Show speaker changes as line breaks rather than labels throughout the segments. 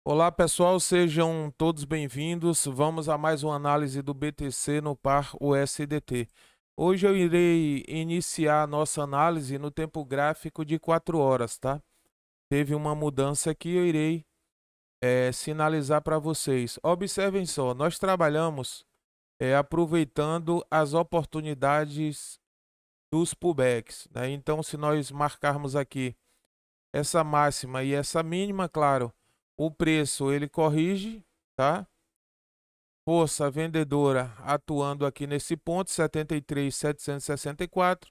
Olá pessoal, sejam todos bem-vindos. Vamos a mais uma análise do BTC no par USDT. Hoje eu irei iniciar a nossa análise no tempo gráfico de 4 horas, tá? Teve uma mudança aqui, eu irei sinalizar para vocês. Observem só, nós trabalhamos aproveitando as oportunidades dos pullbacks, né? Então, se nós marcarmos aqui essa máxima e essa mínima, claro, o preço ele corrige, tá? Força vendedora atuando aqui nesse ponto, 73.764,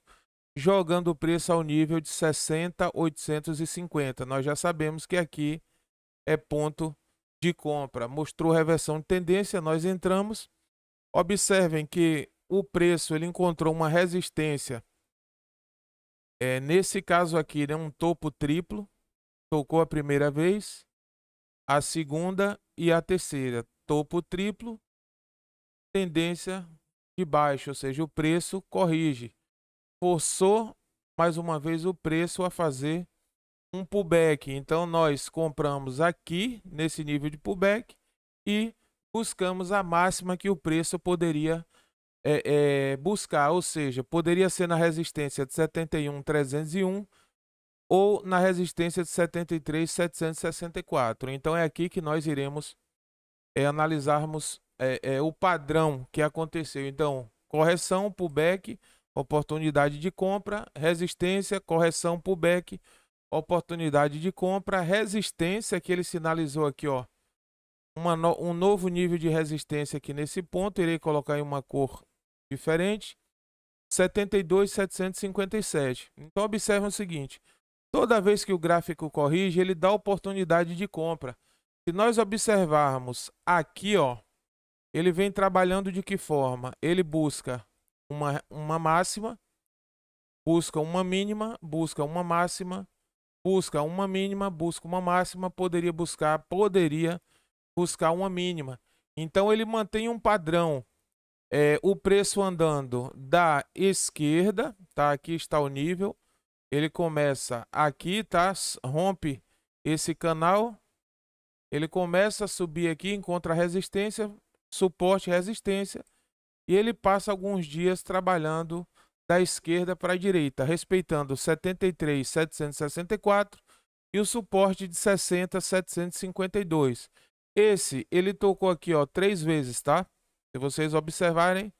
jogando o preço ao nível de 60.850. Nós já sabemos que aqui é ponto de compra. Mostrou reversão de tendência, nós entramos. Observem que o preço ele encontrou uma resistência. Nesse caso aqui, né, um topo triplo. Tocou a primeira vez, a segunda e a terceira. Topo triplo, tendência de baixo, ou seja, o preço corrige. Forçou mais uma vez o preço a fazer um pullback. Então nós compramos aqui nesse nível de pullback e buscamos a máxima que o preço poderia buscar, ou seja, poderia ser na resistência de 71.301 ou na resistência de 73.764. Então é aqui que nós iremos analisarmos o padrão que aconteceu. Então, correção, pullback, oportunidade de compra, resistência, correção, pullback, oportunidade de compra, resistência que ele sinalizou aqui, ó, um novo nível de resistência aqui nesse ponto, irei colocar em uma cor diferente, 72.757. Então, observe o seguinte, toda vez que o gráfico corrige, ele dá oportunidade de compra. Se nós observarmos aqui, ó, ele vem trabalhando de que forma? Ele busca uma máxima, busca uma mínima, busca uma máxima, busca uma mínima, busca uma máxima, poderia buscar uma mínima. Então ele mantém um padrão, o preço andando da esquerda, tá? Aqui está o nível, ele começa aqui, tá? Rompe esse canal, ele começa a subir aqui, encontra resistência, suporte e resistência, e ele passa alguns dias trabalhando da esquerda para a direita, respeitando 73.764 e o suporte de 60.752. Esse, ele tocou aqui, ó, 3 vezes, tá? Se vocês observarem,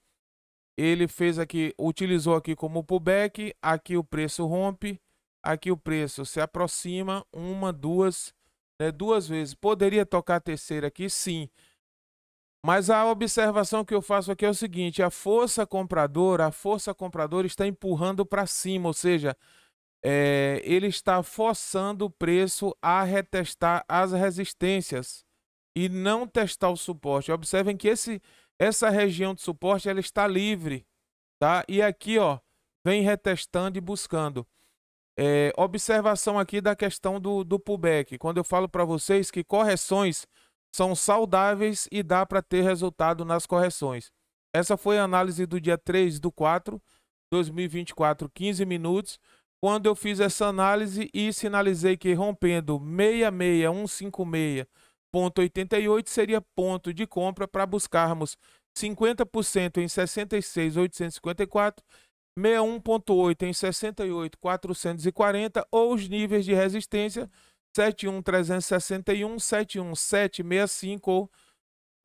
ele fez aqui, utilizou aqui como pullback, aqui o preço rompe, aqui o preço se aproxima, duas vezes. Poderia tocar a terceira aqui? Sim. Mas a observação que eu faço aqui é o seguinte, a força compradora está empurrando para cima, ou seja, ele está forçando o preço a retestar as resistências e não testar o suporte. Observem que essa região de suporte ela está livre, tá? E aqui, ó, vem retestando e buscando. Observação aqui da questão do pullback. Quando eu falo para vocês que correções são saudáveis e dá para ter resultado nas correções. Essa foi a análise do dia 3/4/2024, 15 minutos, quando eu fiz essa análise e sinalizei que rompendo 66156,88 seria ponto de compra para buscarmos 50% em 66.854, 61.8 em 68.440 ou os níveis de resistência 71.361, 71.765 ou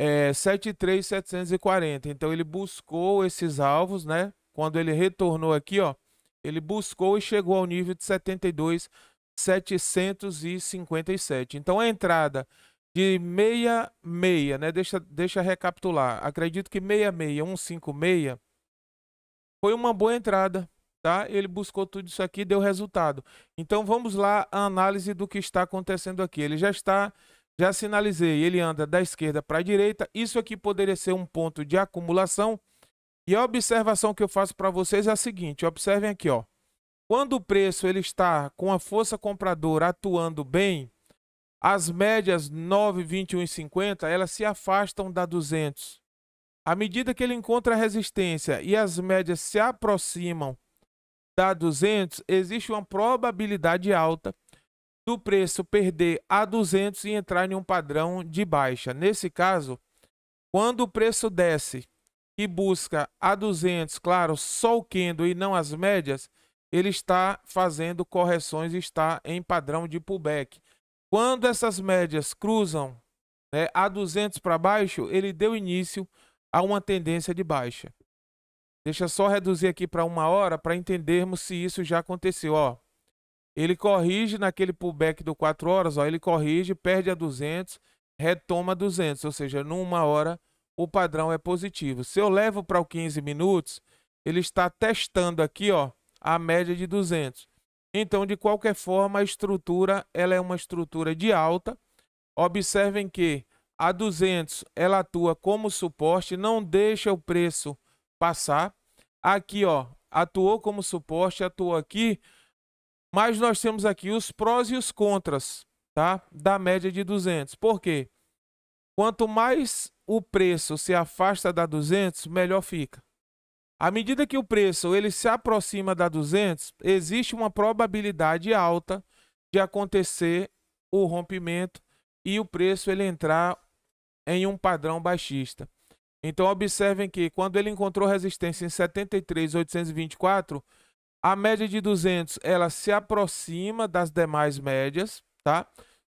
73.740. Então ele buscou esses alvos, né? Quando ele retornou aqui, ó, ele buscou e chegou ao nível de 72.757. Então a entrada de 66, né? Deixa recapitular. Acredito que 66156 foi uma boa entrada, tá? Ele buscou tudo isso aqui, deu resultado. Então vamos lá a análise do que está acontecendo aqui. Ele já sinalizei, ele anda da esquerda para a direita. Isso aqui poderia ser um ponto de acumulação. E a observação que eu faço para vocês é a seguinte, observem aqui, ó. Quando o preço ele está com a força compradora atuando bem, as médias 9, 21 e 50, elas se afastam da 200. À medida que ele encontra resistência e as médias se aproximam da 200, existe uma probabilidade alta do preço perder a 200 e entrar em um padrão de baixa. Nesse caso, quando o preço desce e busca a 200, claro, só o candle e não as médias, ele está fazendo correções e está em padrão de pullback. Quando essas médias cruzam, né, a 200 para baixo, ele deu início a uma tendência de baixa. Deixa eu só reduzir aqui para 1 hora para entendermos se isso já aconteceu. Ó, ele corrige naquele pullback do 4 horas, ó, ele corrige, perde a 200, retoma 200, ou seja, numa hora o padrão é positivo. Se eu levo para o 15 minutos, ele está testando aqui, ó, a média de 200. Então, de qualquer forma, a estrutura ela é uma estrutura de alta. Observem que a 200 ela atua como suporte, não deixa o preço passar. Aqui, ó, atuou como suporte, atuou aqui, mas nós temos aqui os prós e os contras, tá? Da média de 200. Por quê? Quanto mais o preço se afasta da 200, melhor fica. À medida que o preço ele se aproxima da 200, existe uma probabilidade alta de acontecer o rompimento e o preço ele entrar em um padrão baixista. Então observem que quando ele encontrou resistência em 73.824, a média de 200 ela se aproxima das demais médias, tá?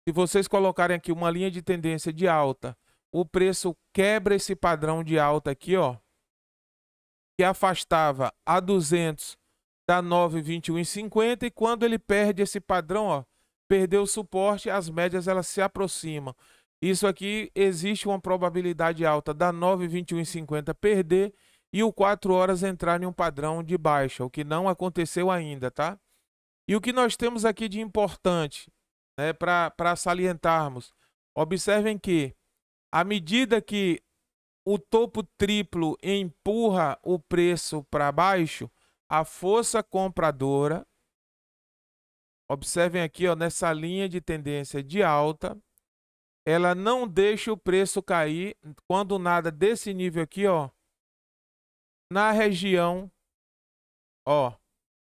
Se vocês colocarem aqui uma linha de tendência de alta, o preço quebra esse padrão de alta aqui, ó, que afastava a 200 da 9,21,50, e quando ele perde esse padrão, ó, perdeu o suporte, as médias elas se aproximam. Isso aqui existe uma probabilidade alta da 9,21,50 perder e o 4 horas entrar em um padrão de baixa, o que não aconteceu ainda, tá? E o que nós temos aqui de importante, né, para salientarmos, observem que à medida que o topo triplo empurra o preço para baixo, a força compradora, observem aqui, ó, nessa linha de tendência de alta, ela não deixa o preço cair quando nada desse nível aqui, ó, na região, ó,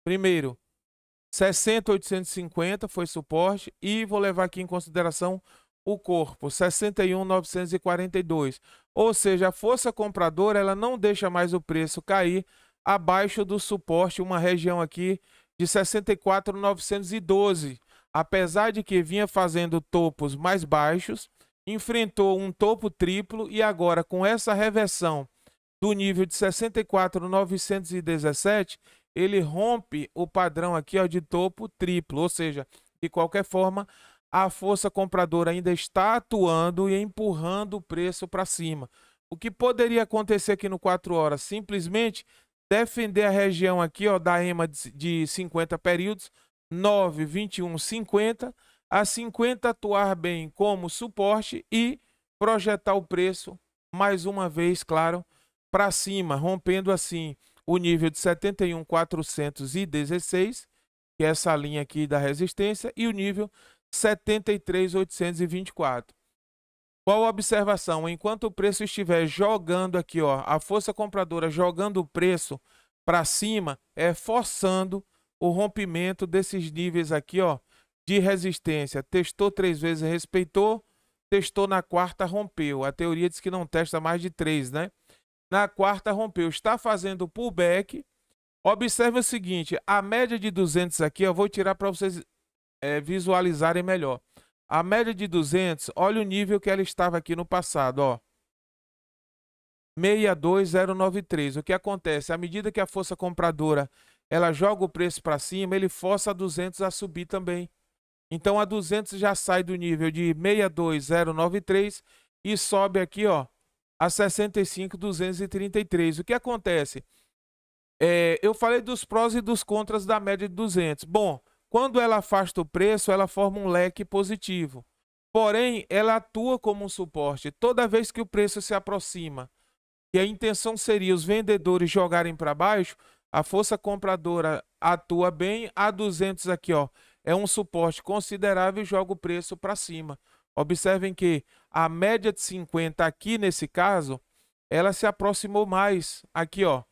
primeiro 60.850 foi suporte e vou levar aqui em consideração o corpo 61.942, ou seja, a força compradora ela não deixa mais o preço cair abaixo do suporte, uma região aqui de 64.912, apesar de que vinha fazendo topos mais baixos, enfrentou um topo triplo e agora com essa reversão do nível de 64.917, ele rompe o padrão aqui, ó, de topo triplo, ou seja, de qualquer forma, a força compradora ainda está atuando e empurrando o preço para cima. O que poderia acontecer aqui no 4 horas? Simplesmente defender a região aqui, ó, da EMA de 50 períodos, 9, 21, 50, a 50 atuar bem como suporte e projetar o preço, mais uma vez, claro, para cima, rompendo assim o nível de 71.416, que é essa linha aqui da resistência, e o nível 73.824. Qual a observação? Enquanto o preço estiver jogando aqui, ó, a força compradora jogando o preço para cima, é forçando o rompimento desses níveis aqui, ó, de resistência. Testou 3 vezes, respeitou, testou na quarta, rompeu. A teoria diz que não testa mais de 3, né? Na quarta rompeu, está fazendo pullback. Observe o seguinte, a média de 200 aqui, eu vou tirar para vocês visualizarem melhor. A média de 200, olha o nível que ela estava aqui no passado, ó. 62.093. O que acontece? À medida que a força compradora ela joga o preço para cima, ele força a 200 a subir também. Então a 200 já sai do nível de 62.093 e sobe aqui, ó, a 65.233. O que acontece? Eu falei dos prós e dos contras da média de 200. Bom, quando ela afasta o preço, ela forma um leque positivo. Porém, ela atua como um suporte. Toda vez que o preço se aproxima, e a intenção seria os vendedores jogarem para baixo, a força compradora atua bem. A 200 aqui, ó, é um suporte considerável e joga o preço para cima. Observem que a média de 50 aqui, nesse caso, ela se aproximou mais. Aqui, ó,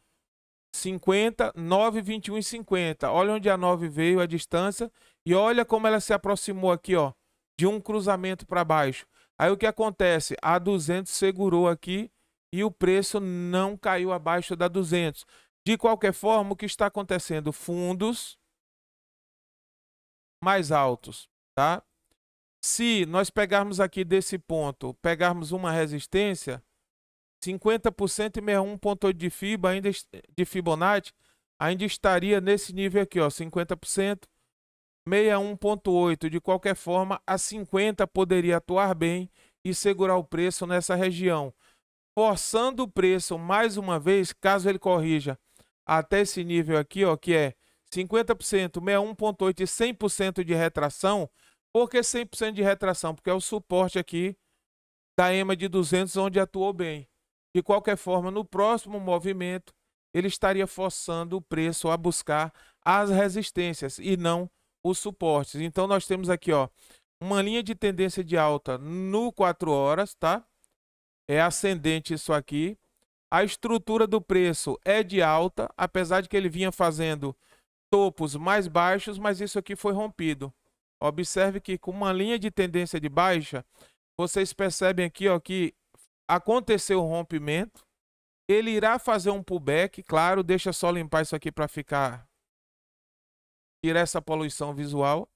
50, 9, 21 e 50. Olha onde a 9 veio, a distância, E olha como ela se aproximou aqui, ó, de um cruzamento para baixo. Aí o que acontece? A 200 segurou aqui e o preço não caiu abaixo da 200. De qualquer forma, o que está acontecendo? Fundos mais altos, tá? Se nós pegarmos aqui desse ponto, pegarmos uma resistência, 50% e 61,8 de de Fibonacci, ainda estaria nesse nível aqui, ó, 50%, 61,8. De qualquer forma, a 50 poderia atuar bem e segurar o preço nessa região, forçando o preço mais uma vez, caso ele corrija até esse nível aqui, ó, que é 50%, 61,8 e 100% de retração. Por que 100% de retração? Porque é o suporte aqui da EMA de 200, onde atuou bem. De qualquer forma, no próximo movimento, ele estaria forçando o preço a buscar as resistências e não os suportes. Então, nós temos aqui, ó, uma linha de tendência de alta no 4 horas, tá? É ascendente isso aqui. A estrutura do preço é de alta, apesar de que ele vinha fazendo topos mais baixos, mas isso aqui foi rompido. Observe que com uma linha de tendência de baixa, vocês percebem aqui, ó, que aconteceu o rompimento. Ele irá fazer um pullback, claro, deixa só limpar isso aqui para tirar essa poluição visual.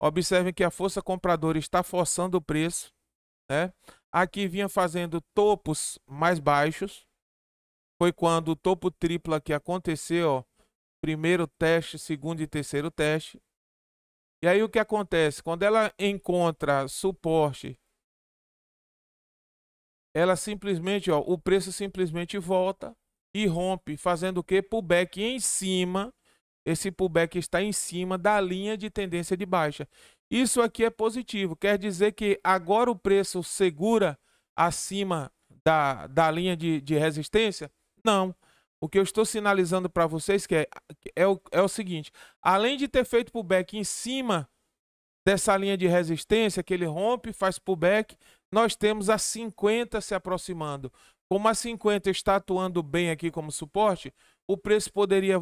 Observem que a força compradora está forçando o preço, né? Aqui vinha fazendo topos mais baixos. Foi quando o topo triplo aqui aconteceu, ó, primeiro teste, segundo e terceiro teste. E aí o que acontece? Quando ela encontra suporte, ela simplesmente, ó, o preço simplesmente volta e rompe, fazendo o quê? Pullback em cima. Esse pullback está em cima da linha de tendência de baixa. Isso aqui é positivo, quer dizer que agora o preço segura acima da linha de resistência? Não. O que eu estou sinalizando para vocês é o seguinte: além de ter feito pullback em cima dessa linha de resistência, que ele rompe, faz pullback, nós temos a 50 se aproximando. Como a 50 está atuando bem aqui como suporte, o preço poderia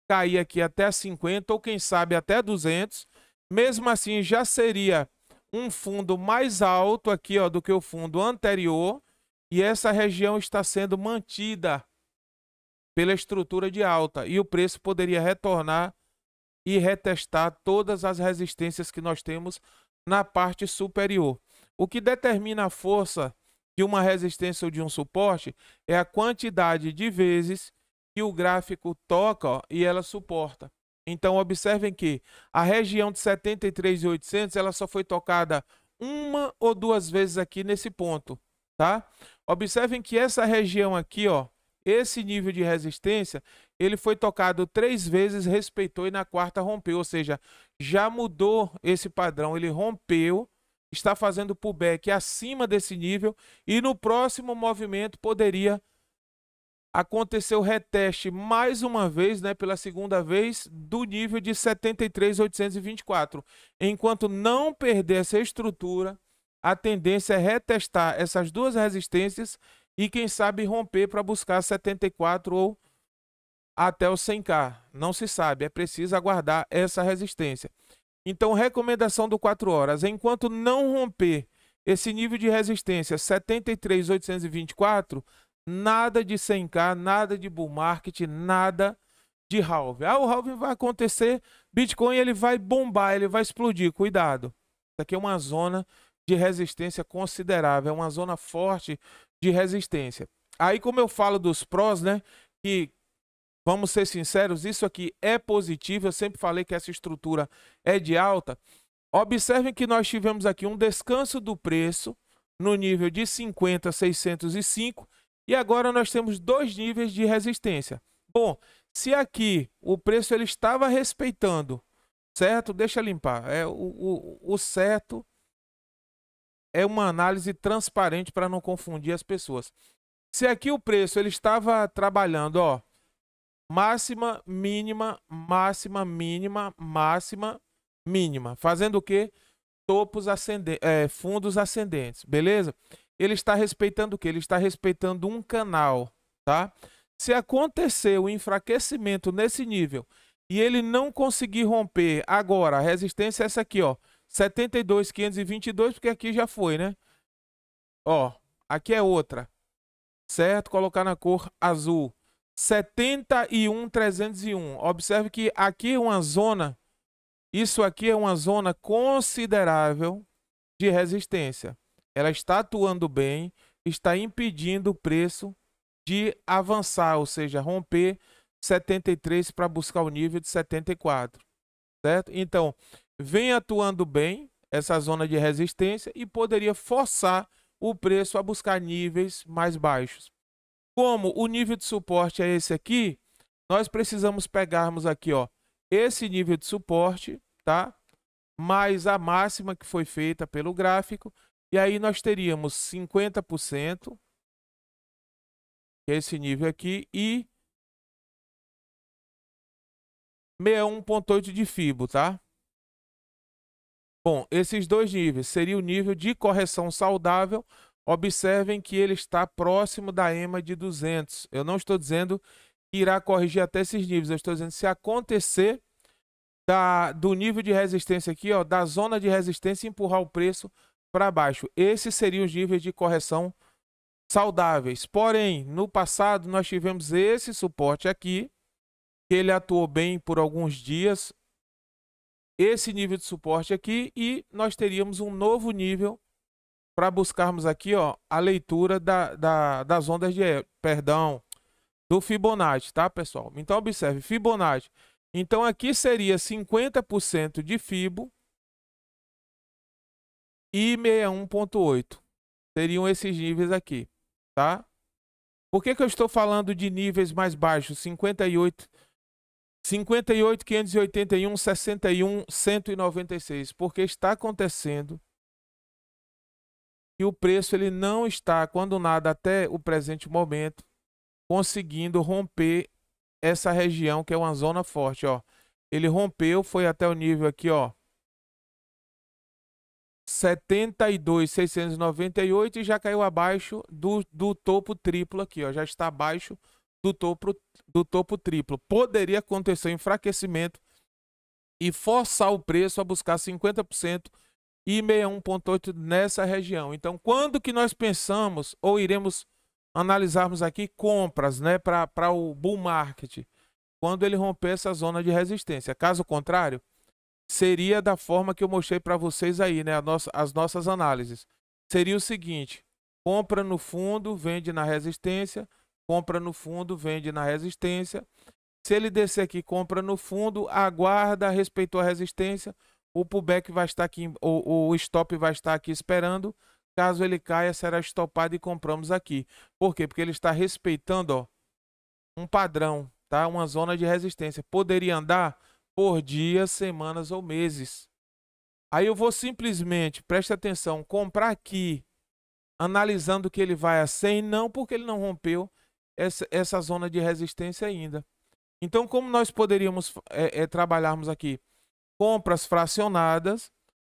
cair aqui até a 50 ou quem sabe até 200. Mesmo assim, já seria um fundo mais alto aqui, ó, do que o fundo anterior, e essa região está sendo mantida pela estrutura de alta e o preço poderia retornar e retestar todas as resistências que nós temos na parte superior. O que determina a força de uma resistência ou de um suporte é a quantidade de vezes que o gráfico toca, ó, e ela suporta. Então, observem que a região de 73.800 ela só foi tocada uma ou duas vezes aqui nesse ponto, tá? Observem que essa região aqui, ó, esse nível de resistência, ele foi tocado 3 vezes, respeitou e na quarta rompeu, ou seja, já mudou esse padrão, ele rompeu, está fazendo pullback acima desse nível e no próximo movimento poderia acontecer o reteste mais uma vez, né, pela segunda vez, do nível de 73.824. Enquanto não perder essa estrutura, a tendência é retestar essas duas resistências e quem sabe romper para buscar 74 ou até o 100K. Não se sabe, é preciso aguardar essa resistência. Então, recomendação do 4 horas, enquanto não romper esse nível de resistência 73.824, nada de 100K, nada de bull market, nada de halving. O halving vai acontecer, Bitcoin ele vai bombar, ele vai explodir, cuidado. Isso aqui é uma zona de resistência considerável, é uma zona forte de resistência. Aí, como eu falo dos prós, né, que vamos ser sinceros, isso aqui é positivo, eu sempre falei que essa estrutura é de alta. Observem que nós tivemos aqui um descanso do preço no nível de 50.605 e agora nós temos dois níveis de resistência. Bom, se aqui o preço ele estava respeitando, certo? Deixa eu limpar. O certo é uma análise transparente para não confundir as pessoas. Se aqui o preço ele estava trabalhando, ó, máxima, mínima, máxima, mínima, máxima, mínima, fazendo o quê? Topos ascendentes, fundos ascendentes, beleza? Ele está respeitando o quê? Ele está respeitando um canal, tá? Se acontecer o enfraquecimento nesse nível e ele não conseguir romper agora, a resistência é essa aqui, ó, 72.522, porque aqui já foi, né? Ó, aqui é outra, certo? Colocar na cor azul. 71.301. Observe que aqui é uma zona, isso aqui é uma zona considerável de resistência. Ela está atuando bem, está impedindo o preço de avançar, ou seja, romper 73 para buscar o nível de 74, certo? Então, vem atuando bem essa zona de resistência e poderia forçar o preço a buscar níveis mais baixos. Como o nível de suporte é esse aqui, nós precisamos pegarmos aqui, ó, esse nível de suporte, tá? Mais a máxima que foi feita pelo gráfico, e aí nós teríamos 50%, que é esse nível aqui, e 61.8 de FIBO, tá? Bom, esses dois níveis seria o nível de correção saudável. Observem que ele está próximo da EMA de 200. Eu não estou dizendo que irá corrigir até esses níveis, eu estou dizendo se acontecer do nível de resistência aqui, ó, da zona de resistência, empurrar o preço para baixo. Esses seriam os níveis de correção saudáveis. Porém, no passado nós tivemos esse suporte aqui, que ele atuou bem por alguns dias, esse nível de suporte aqui, e nós teríamos um novo nível para buscarmos aqui, ó, a leitura das ondas de, do Fibonacci, tá, pessoal? Então, observe, Fibonacci. Então, aqui seria 50% de Fibo e 61.8. Seriam esses níveis aqui, tá? Por que eu estou falando de níveis mais baixos? 58, 581, 61, 196. Porque está acontecendo que o preço ele não está, quando nada, até o presente momento, conseguindo romper essa região que é uma zona forte, ó. Ele rompeu, foi até o nível aqui, ó, 72.698 e já caiu abaixo do topo triplo aqui, ó. Já está abaixo do topo triplo. Poderia acontecer um enfraquecimento e forçar o preço a buscar 50% e 61.8 nessa região. Então, quando que nós pensamos ou iremos analisarmos aqui compras, né, para o bull market? Quando ele romper essa zona de resistência. Caso contrário, seria da forma que eu mostrei para vocês aí, né, as nossas análises. Seria o seguinte: compra no fundo, vende na resistência, compra no fundo, vende na resistência. Se ele descer aqui, compra no fundo, aguarda, respeitou a resistência, o pullback vai estar aqui, o stop vai estar aqui esperando. Caso ele caia, será estopado e compramos aqui. Por quê? Porque ele está respeitando, ó, um padrão, tá? Uma zona de resistência. Poderia andar por dias, semanas ou meses. Aí eu vou simplesmente, preste atenção, comprar aqui, analisando que ele vai a 100, não porque ele não rompeu essa zona de resistência ainda. Então, como nós poderíamos trabalharmos aqui? Compras fracionadas.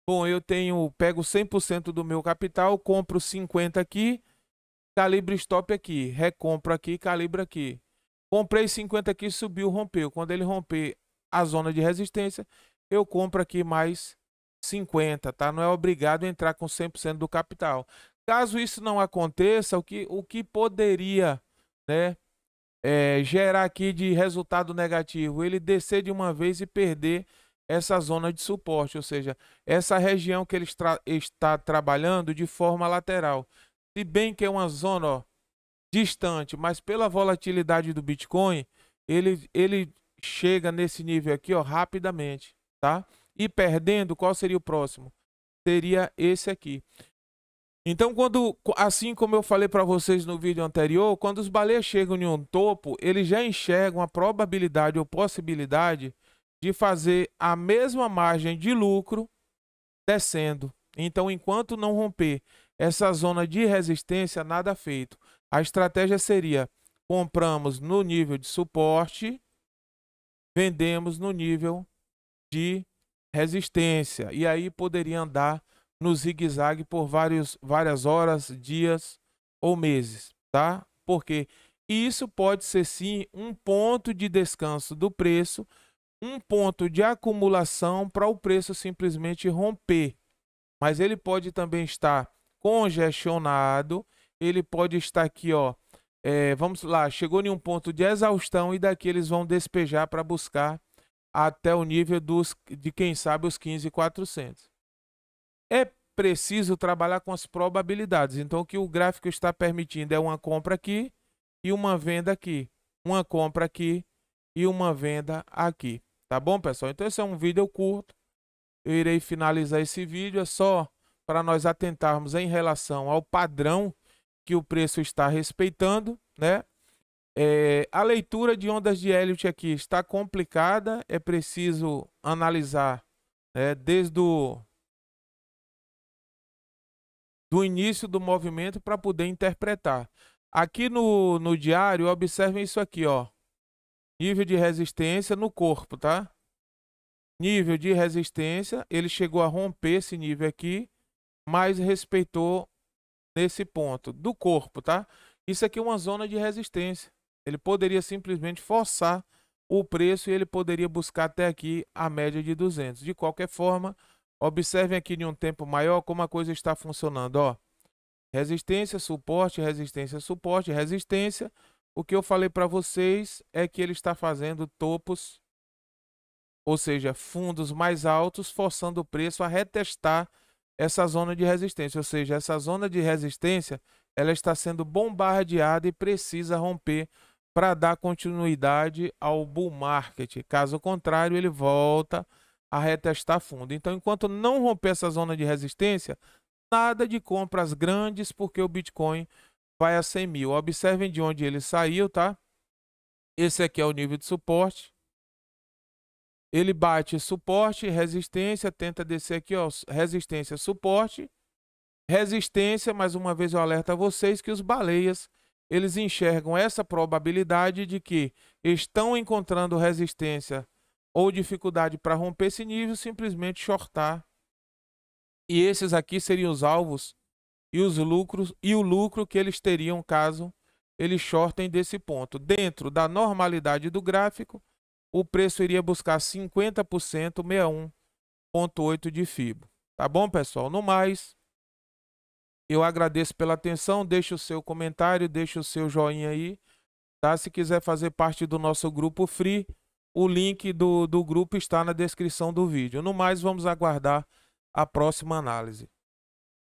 Bom, eu pego 100% do meu capital, compro 50 aqui, calibre stop aqui, recompro aqui, calibra aqui. Comprei 50 aqui, subiu, rompeu. Quando ele romper a zona de resistência, eu compro aqui mais 50, tá? Não é obrigado a entrar com 100% do capital. Caso isso não aconteça, o que poderia, né, gerar aqui de resultado negativo? Ele descer de uma vez e perder essa zona de suporte, ou seja, essa região que ele está trabalhando de forma lateral. Se bem que é uma zona, ó, distante, mas pela volatilidade do Bitcoin, ele chega nesse nível aqui, ó, rapidamente, tá? E perdendo, qual seria o próximo? Seria esse aqui. Então, assim como eu falei para vocês no vídeo anterior, quando os baleias chegam em um topo, eles já enxergam a probabilidade ou possibilidade de fazer a mesma margem de lucro descendo. Então, enquanto não romper essa zona de resistência, nada feito. A estratégia seria: compramos no nível de suporte, vendemos no nível de resistência. E aí poderia andar no zigue-zague por várias horas, dias ou meses, tá? Porque isso pode ser sim um ponto de descanso do preço um ponto de acumulação para o preço simplesmente romper. Mas ele pode também estar congestionado, ele pode estar aqui, ó, vamos lá, chegou em um ponto de exaustão e daqui eles vão despejar para buscar até o nível de quem sabe os 15.400. É preciso trabalhar com as probabilidades. Então o que o gráfico está permitindo é uma compra aqui e uma venda aqui, uma compra aqui e uma venda aqui. Tá bom, pessoal? Então esse é um vídeo curto. Eu irei finalizar esse vídeo, é só para nós atentarmos em relação ao padrão que o preço está respeitando, né? A leitura de ondas de Elliott aqui está complicada, é preciso analisar, né, desde do início do movimento para poder interpretar. Aqui no diário, observem isso aqui, ó. Nível de resistência no corpo, tá? Nível de resistência, ele chegou a romper esse nível aqui, mas respeitou nesse ponto do corpo, tá? Isso aqui é uma zona de resistência. Ele poderia simplesmente forçar o preço e ele poderia buscar até aqui a média de 200. De qualquer forma, observem aqui em um tempo maior como a coisa está funcionando, ó. Resistência, suporte, resistência, suporte, resistência. O que eu falei para vocês é que ele está fazendo topos, ou seja, fundos mais altos, forçando o preço a retestar essa zona de resistência. Ou seja, essa zona de resistência, ela está sendo bombardeada e precisa romper para dar continuidade ao bull market. Caso contrário, ele volta a retestar fundo. Então, enquanto não romper essa zona de resistência, nada de compras grandes, porque o Bitcoin vai a 100 mil. Observem de onde ele saiu, tá? Esse aqui é o nível de suporte. Ele bate suporte, resistência, tenta descer aqui, ó, resistência, suporte, resistência. Mais uma vez eu alerto a vocês que os baleias, eles enxergam essa probabilidade de que estão encontrando resistência ou dificuldade para romper esse nível, simplesmente shortar. E esses aqui seriam os alvos e os lucros e o lucro que eles teriam caso eles shortem desse ponto. Dentro da normalidade do gráfico, o preço iria buscar 50%, 61,8 de FIBO. Tá bom, pessoal? No mais, eu agradeço pela atenção. Deixe o seu comentário, deixe o seu joinha aí. Tá? Se quiser fazer parte do nosso grupo free, o link do grupo está na descrição do vídeo. No mais, vamos aguardar a próxima análise.